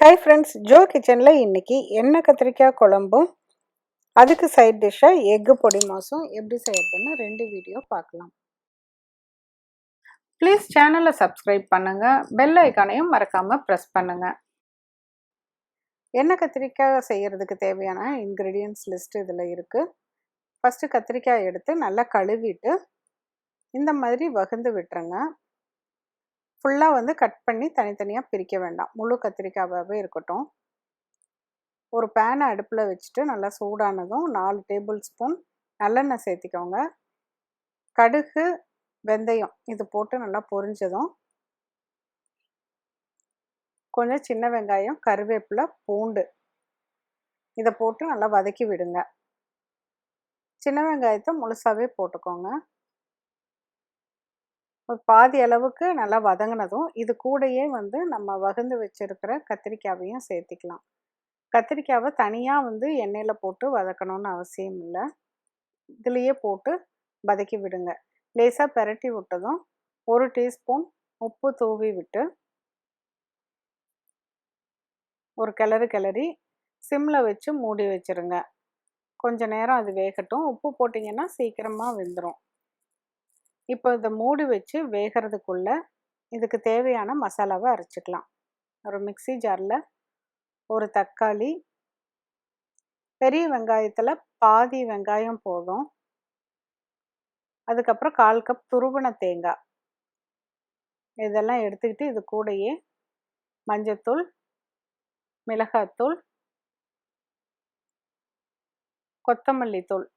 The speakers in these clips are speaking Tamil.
Hi friends, ஜோ கிச்சனில் இன்னைக்கு எண்ணெய் கத்திரிக்காய் குழம்பும் அதுக்கு சைட் டிஷ்ஷாக எக்கு பொடி மாசும் எப்படி செய்யறதுன்னு 2 வீடியோ பார்க்கலாம். ப்ளீஸ் சேனலை சப்ஸ்கிரைப் பண்ணுங்கள், பெல் ஐக்கானையும் மறக்காமல் ப்ரெஸ் பண்ணுங்கள். எண்ணெய் கத்திரிக்காய் செய்கிறதுக்கு தேவையான இன்க்ரீடியன்ட்ஸ் லிஸ்ட் இதில் இருக்குது. ஃபஸ்ட்டு கத்திரிக்காய் எடுத்து நல்லா கழுவிட்டு இந்த மாதிரி வகுந்து விட்டுருங்க. ஃபுல்லாக கட் பண்ணி தனித்தனியாக பிரிக்க வேண்டாம், முழு கத்திரிக்காயாகவே இருக்கட்டும். ஒரு பேனை அடுப்பில் வச்சுட்டு நல்லா சூடானதும் 4 டேபிள் ஸ்பூன் நல்லெண்ணெய் சேர்த்திக்கோங்க. கடுகு, வெந்தயம் இது போட்டு நல்லா பொரிஞ்சதும் கொஞ்சம் சின்ன வெங்காயம், கருவேப்பிலை, பூண்டு இதை போட்டு நல்லா வதக்கி விடுங்க. சின்ன வெங்காயத்தை முழுசாகவே போட்டுக்கோங்க. ஒரு பாதி அளவுக்கு நல்லா வதங்கினதும் இது கூடயே நம்ம வகுந்து வச்சுருக்கிற கத்திரிக்காயையும் சேர்த்திக்கலாம். கத்திரிக்காயை தனியாக எண்ணெயில் போட்டு வதக்கணும்னு அவசியம் இல்லை, இதுலேயே போட்டு வதக்கி விடுங்க. லேசாக பெரட்டி விட்டதும் 1 டீஸ்பூன் உப்பு தூவி விட்டு ஒரு கிளறி சிம்மில் வச்சு மூடி வச்சுருங்க. கொஞ்சம் நேரம் அது வேகட்டும். உப்பு போட்டிங்கன்னா சீக்கிரமாக வெந்துடும். இப்போ இதை மூடி வச்சு வேகிறதுக்குள்ளே இதுக்கு தேவையான மசாலாவை அரைச்சிக்கலாம். ஒரு மிக்ஸி ஜாரில் ஒரு தக்காளி, பெரிய வெங்காயத்தில் பாதி வெங்காயம் போதும், அதுக்கப்புறம் 1/4 கப் துருவின தேங்காய் இதெல்லாம் எடுத்துக்கிட்டு இது கூடயே மஞ்சத்தூள், மிளகாத்தூள், கொத்தமல்லி தூள்,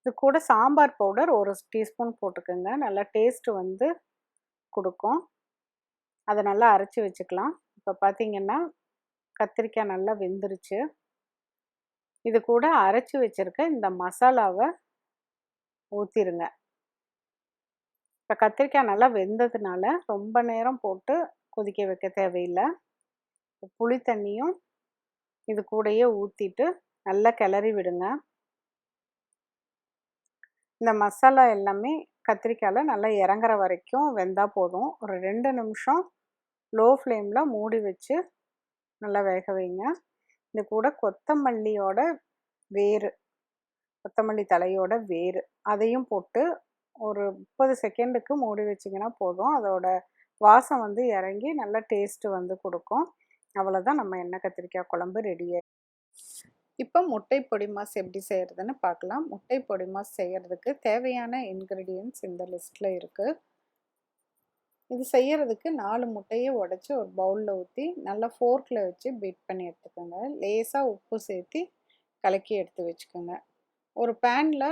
இது கூட சாம்பார் பவுடர் 1 டீஸ்பூன் போட்டுக்கோங்க. நல்லா டேஸ்ட்டு கொடுக்கும். அதை நல்லா அரைச்சி வச்சுக்கலாம். இப்போ பார்த்திங்கன்னா கத்திரிக்காய் நல்லா வெந்துருச்சு. இது கூட அரைச்சி வச்சுருக்க இந்த மசாலாவை ஊற்றிடுங்க. இப்போ கத்திரிக்காய் நல்லா வெந்ததுனால ரொம்ப நேரம் போட்டு கொதிக்க வைக்க தேவையில்லை. புளி தண்ணியும் இது கூடயே ஊற்றிட்டு நல்லா கிளறி விடுங்க. இந்த மசாலா எல்லாமே கத்திரிக்காயில் நல்லா இறங்குற வரைக்கும் வெந்தால் போதும். ஒரு 2 நிமிஷம் லோ ஃப்ளேமில் மூடி வச்சு நல்லா வேக வைங்க. இது கூட கொத்தமல்லியோட வேறு, கொத்தமல்லி தலையோட வேறு அதையும் போட்டு ஒரு 30 செகண்டுக்கு மூடி வச்சிங்கன்னா போதும். அதோட வாசம் இறங்கி நல்லா டேஸ்ட்டு கொடுக்கும். அவ்வளோதான், நம்ம எண்ணெய் கத்திரிக்காய் குழம்பு ரெடியாக. இப்போ முட்டை பொடி மாஸ் எப்படி செய்கிறதுன்னு பார்க்கலாம். முட்டை பொடி மாஸ் செய்கிறதுக்கு தேவையான இன்க்ரீடியன்ட்ஸ் இந்த லிஸ்ட்டில் இருக்குது. இது செய்கிறதுக்கு 4 முட்டையை உடச்சி ஒரு பவுலில் ஊற்றி நல்லா ஃபோர்க்கில் வச்சு பீட் பண்ணி எடுத்துக்கோங்க. லேசாக உப்பு சேர்த்து கலக்கி எடுத்து வச்சுக்கோங்க. ஒரு பேனில்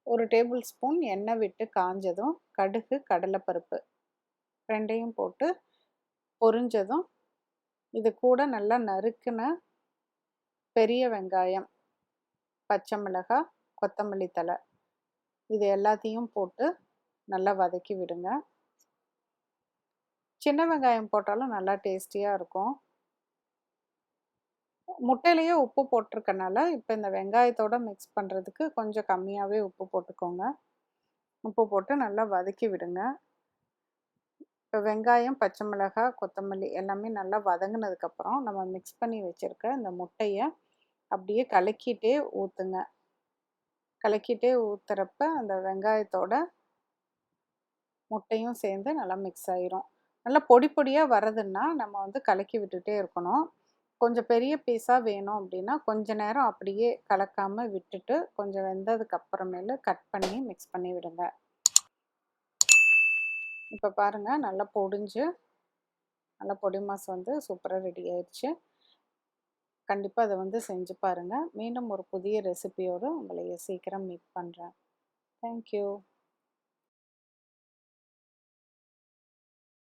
1 டேபிள் ஸ்பூன் எண்ணெய் விட்டு காஞ்சதும் கடுகு, கடலைப்பருப்பு 2யும் போட்டு பொரிஞ்சதும் இது கூட நல்லா நறுக்கின பெரிய வெங்காயம், பச்சை மிளகாய், கொத்தமல்லி தழை இது எல்லாத்தையும் போட்டு நல்லா வதக்கி விடுங்க. சின்ன வெங்காயம் போட்டாலும் நல்லா டேஸ்டியாக இருக்கும். முட்டையிலேயே உப்பு போட்டிருக்கனால இப்போ இந்த வெங்காயத்தோடு மிக்ஸ் பண்ணுறதுக்கு கொஞ்சம் கம்மியாகவே உப்பு போட்டுக்கோங்க. உப்பு போட்டு நல்லா வதக்கி விடுங்க. இப்போ வெங்காயம், பச்சை மிளகாய், கொத்தமல்லி எல்லாமே நல்லா வதங்கினதுக்கப்புறம் நம்ம மிக்ஸ் பண்ணி வச்சுருக்க இந்த முட்டையை அப்படியே கலக்கிட்டே ஊற்றுங்க. கலக்கிட்டே ஊற்றுறப்ப அந்த வெங்காயத்தோட முட்டையும் சேர்ந்து நல்லா மிக்ஸ் ஆயிரும். நல்லா பொடி பொடியாக வரதுன்னா நம்ம கலக்கி விட்டுட்டே இருக்கணும். கொஞ்சம் பெரிய பீஸாக வேணும் அப்படின்னா கொஞ்ச நேரம் அப்படியே கலக்காமல் விட்டுட்டு கொஞ்சம் வெந்ததுக்கு அப்புறமேலு கட் பண்ணி மிக்ஸ் பண்ணி விடுங்க. இப்போ பாருங்கள், நல்லா பொடிஞ்சு நல்லா பொடி மாஸ் சூப்பராக ரெடி ஆயிடுச்சு. கண்டிப்பாக அதை செஞ்சு பாருங்கள். மீண்டும் ஒரு புதிய ரெசிபியோடு உங்களை சீக்கிரம் மீட் பண்ணுறேன். தேங்க்யூ.